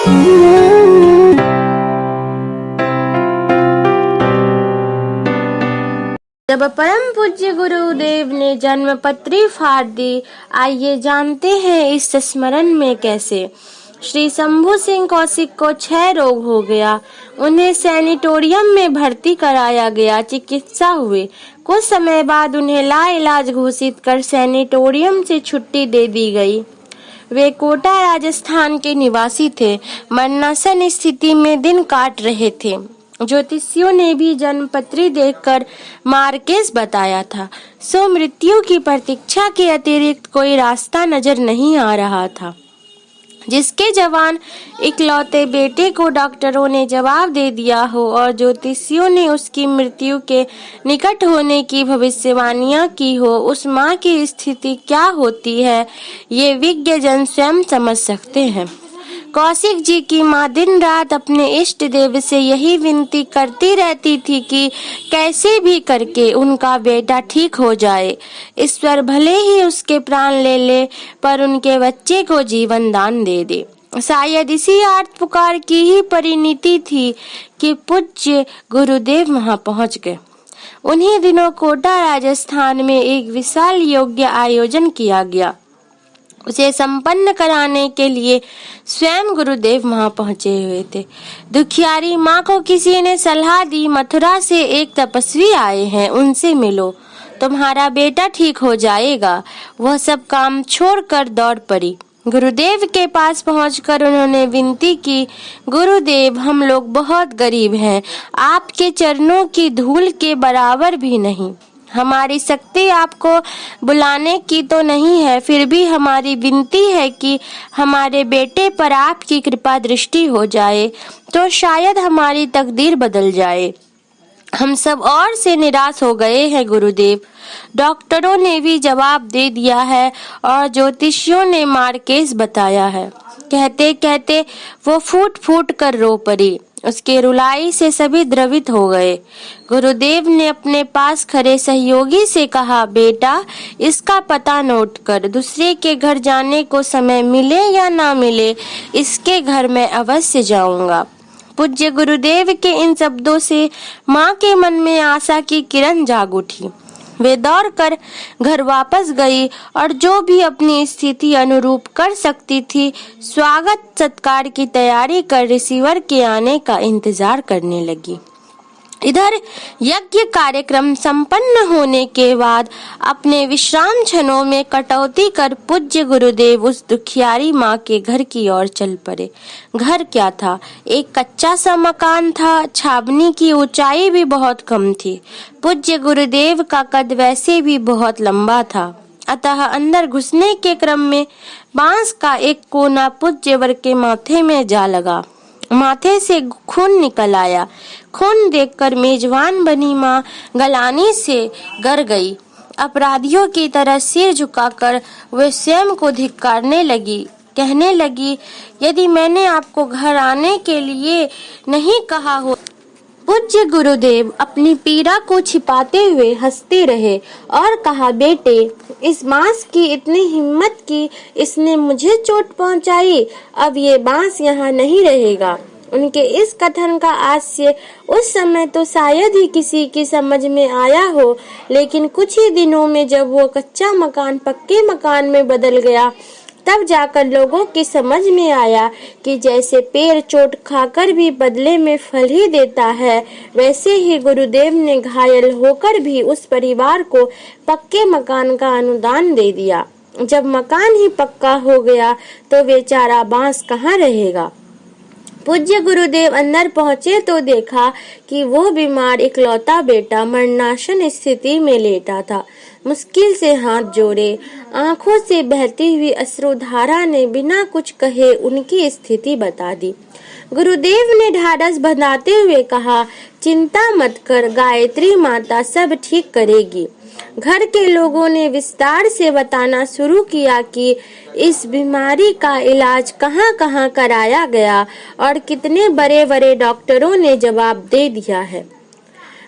जब परम पूज्य गुरुदेव ने जन्मपत्री फाड़ दी, आइए जानते हैं इस स्मरण में कैसे। श्री शंभू सिंह कौशिक को क्षय रोग हो गया। उन्हें सैनिटोरियम में भर्ती कराया गया। चिकित्सा हुई। कुछ समय बाद उन्हें लाइलाज घोषित कर सैनिटोरियम से छुट्टी दे दी गई। वे कोटा राजस्थान के निवासी थे। मरणासन स्थिति में दिन काट रहे थे। ज्योतिषियों ने भी जन्मपत्री देखकर मार्केस बताया था। सो मृत्यु की प्रतीक्षा के अतिरिक्त कोई रास्ता नजर नहीं आ रहा था। जिसके जवान इकलौते बेटे को डॉक्टरों ने जवाब दे दिया हो और ज्योतिषियों ने उसकी मृत्यु के निकट होने की भविष्यवाणियां की हो, उस माँ की स्थिति क्या होती है, ये विज्ञ जन स्वयं समझ सकते हैं। कौशिक जी की माँ दिन रात अपने इष्ट देव से यही विनती करती रहती थी कि कैसे भी करके उनका बेटा ठीक हो जाए। ईश्वर भले ही उसके प्राण ले ले, पर उनके बच्चे को जीवन दान दे दे। शायद इसी आर्त पुकार की ही परिणति थी कि पूज्य गुरुदेव वहां पहुंच गए। उन्हीं दिनों कोटा राजस्थान में एक विशाल यज्ञ आयोजन किया गया। उसे संपन्न कराने के लिए स्वयं गुरुदेव वहां पहुंचे हुए थे। दुखियारी माँ को किसी ने सलाह दी, मथुरा से एक तपस्वी आए हैं, उनसे मिलो, तुम्हारा बेटा ठीक हो जाएगा। वह सब काम छोड़कर दौड़ पड़ी। गुरुदेव के पास पहुंचकर उन्होंने विनती की, गुरुदेव हम लोग बहुत गरीब हैं, आपके चरणों की धूल के बराबर भी नहीं। हमारी शक्ति आपको बुलाने की तो नहीं है, फिर भी हमारी विनती है कि हमारे बेटे पर आपकी कृपा दृष्टि हो जाए तो शायद हमारी तकदीर बदल जाए। हम सब और से निराश हो गए हैं गुरुदेव। डॉक्टरों ने भी जवाब दे दिया है और ज्योतिषियों ने मार्केस बताया है। कहते कहते वो फूट फूट कर रो पड़ी। उसके रुलाई से सभी द्रवित हो गए। गुरुदेव ने अपने पास खड़े सहयोगी से कहा, बेटा इसका पता नोट कर, दूसरे के घर जाने को समय मिले या ना मिले, इसके घर में अवश्य जाऊंगा। पूज्य गुरुदेव के इन शब्दों से माँ के मन में आशा की किरण जाग उठी। वे दौड़कर घर वापस गई और जो भी अपनी स्थिति अनुरूप कर सकती थी, स्वागत सत्कार की तैयारी कर रिसीवर के आने का इंतजार करने लगी। इधर यज्ञ कार्यक्रम संपन्न होने के बाद अपने विश्राम क्षणों में कटौती कर पूज्य गुरुदेव उस दुखियारी माँ के घर की ओर चल पड़े। घर क्या था, एक कच्चा सा मकान था। छावनी की ऊंचाई भी बहुत कम थी। पूज्य गुरुदेव का कद वैसे भी बहुत लंबा था, अतः अंदर घुसने के क्रम में बांस का एक कोना पूज्यवर के माथे में जा लगा। माथे से खून निकल आया। खून देखकर मेजबान बनी माँ गलानी से गर गई। अपराधियों की तरह सिर झुकाकर वे स्वयं को धिक्कारने लगी। कहने लगी, यदि मैंने आपको घर आने के लिए नहीं कहा हो। पूज्य गुरुदेव अपनी पीड़ा को छिपाते हुए हंसते रहे और कहा, बेटे इस बांस की इतनी हिम्मत की इसने मुझे चोट पहुंचाई, अब ये बांस यहाँ नहीं रहेगा। उनके इस कथन का हास्य उस समय तो शायद ही किसी की समझ में आया हो, लेकिन कुछ ही दिनों में जब वो कच्चा मकान पक्के मकान में बदल गया, तब जाकर लोगों की समझ में आया कि जैसे पेड़ चोट खाकर भी बदले में फल ही देता है, वैसे ही गुरुदेव ने घायल होकर भी उस परिवार को पक्के मकान का अनुदान दे दिया। जब मकान ही पक्का हो गया तो बेचारा बांस कहाँ रहेगा। पूज्य गुरुदेव अंदर पहुंचे तो देखा कि वो बीमार इकलौता बेटा मरणासन स्थिति में लेटा था। मुश्किल से हाथ जोड़े, आंखों से बहती हुई अश्रुधारा ने बिना कुछ कहे उनकी स्थिति बता दी। गुरुदेव ने ढाढ़स बंधाते हुए कहा, चिंता मत कर, गायत्री माता सब ठीक करेगी। घर के लोगों ने विस्तार से बताना शुरू किया कि इस बीमारी का इलाज कहाँ-कहाँ कराया गया और कितने बड़े-बड़े डॉक्टरों ने जवाब दे दिया है।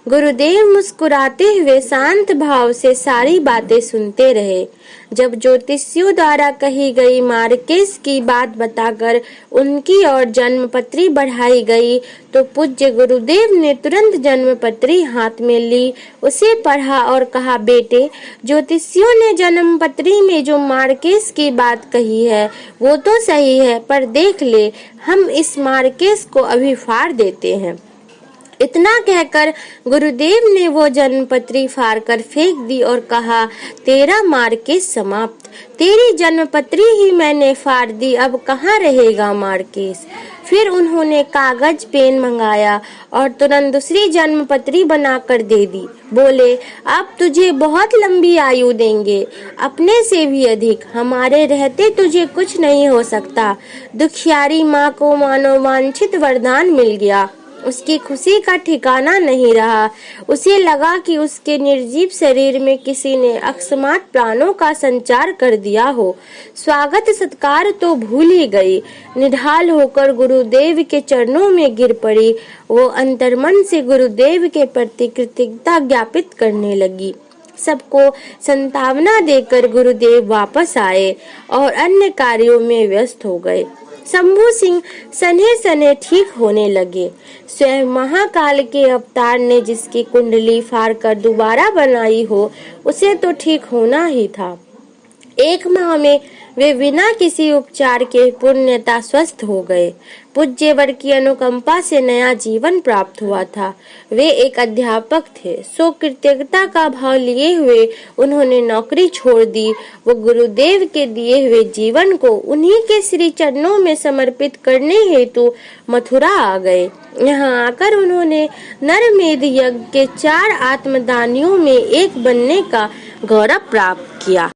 गुरुदेव मुस्कुराते हुए शांत भाव से सारी बातें सुनते रहे। जब ज्योतिषियों द्वारा कही गई मार्केस की बात बताकर उनकी और जन्मपत्री बढ़ाई गई तो पूज्य गुरुदेव ने तुरंत जन्मपत्री हाथ में ली, उसे पढ़ा और कहा, बेटे, ज्योतिषियों ने जन्मपत्री में जो मार्केस की बात कही है वो तो सही है, पर देख ले, हम इस मार्केस को अभी फाड़ देते हैं। इतना कहकर गुरुदेव ने वो जन्मपत्री फाड़ कर फेंक दी और कहा, तेरा मार्केस समाप्त। तेरी जन्मपत्री ही मैंने फाड़ दी, अब कहाँ रहेगा मार्केस। फिर उन्होंने कागज पेन मंगाया और तुरंत दूसरी जन्मपत्री बनाकर दे दी। बोले, अब तुझे बहुत लंबी आयु देंगे, अपने से भी अधिक। हमारे रहते तुझे कुछ नहीं हो सकता। दुखियारी माँ को मानो वांछित वरदान मिल गया। उसकी खुशी का ठिकाना नहीं रहा। उसे लगा कि उसके निर्जीव शरीर में किसी ने अकस्मात प्राणों का संचार कर दिया हो। स्वागत सत्कार तो भूल ही गई। निढाल होकर गुरुदेव के चरणों में गिर पड़ी। वो अंतर्मन से गुरुदेव के प्रति कृतज्ञता ज्ञापित करने लगी। सबको संतावना देकर गुरुदेव वापस आए और अन्य कार्यों में व्यस्त हो गए। शंभू सिंह सने सने ठीक होने लगे। स्वयं महाकाल के अवतार ने जिसकी कुंडली फाड़ कर दोबारा बनाई हो, उसे तो ठीक होना ही था। 1 माह में वे बिना किसी उपचार के पूर्णतः स्वस्थ हो गए। पूज्य वर की अनुकंपा से नया जीवन प्राप्त हुआ था। वे एक अध्यापक थे, सो कृतज्ञता का भाव लिए हुए उन्होंने नौकरी छोड़ दी। वो गुरुदेव के दिए हुए जीवन को उन्हीं के श्री चरणों में समर्पित करने हेतु मथुरा आ गए। यहाँ आकर उन्होंने नरमेध यज्ञ के 4 आत्मदानियों में एक बनने का गौरव प्राप्त किया।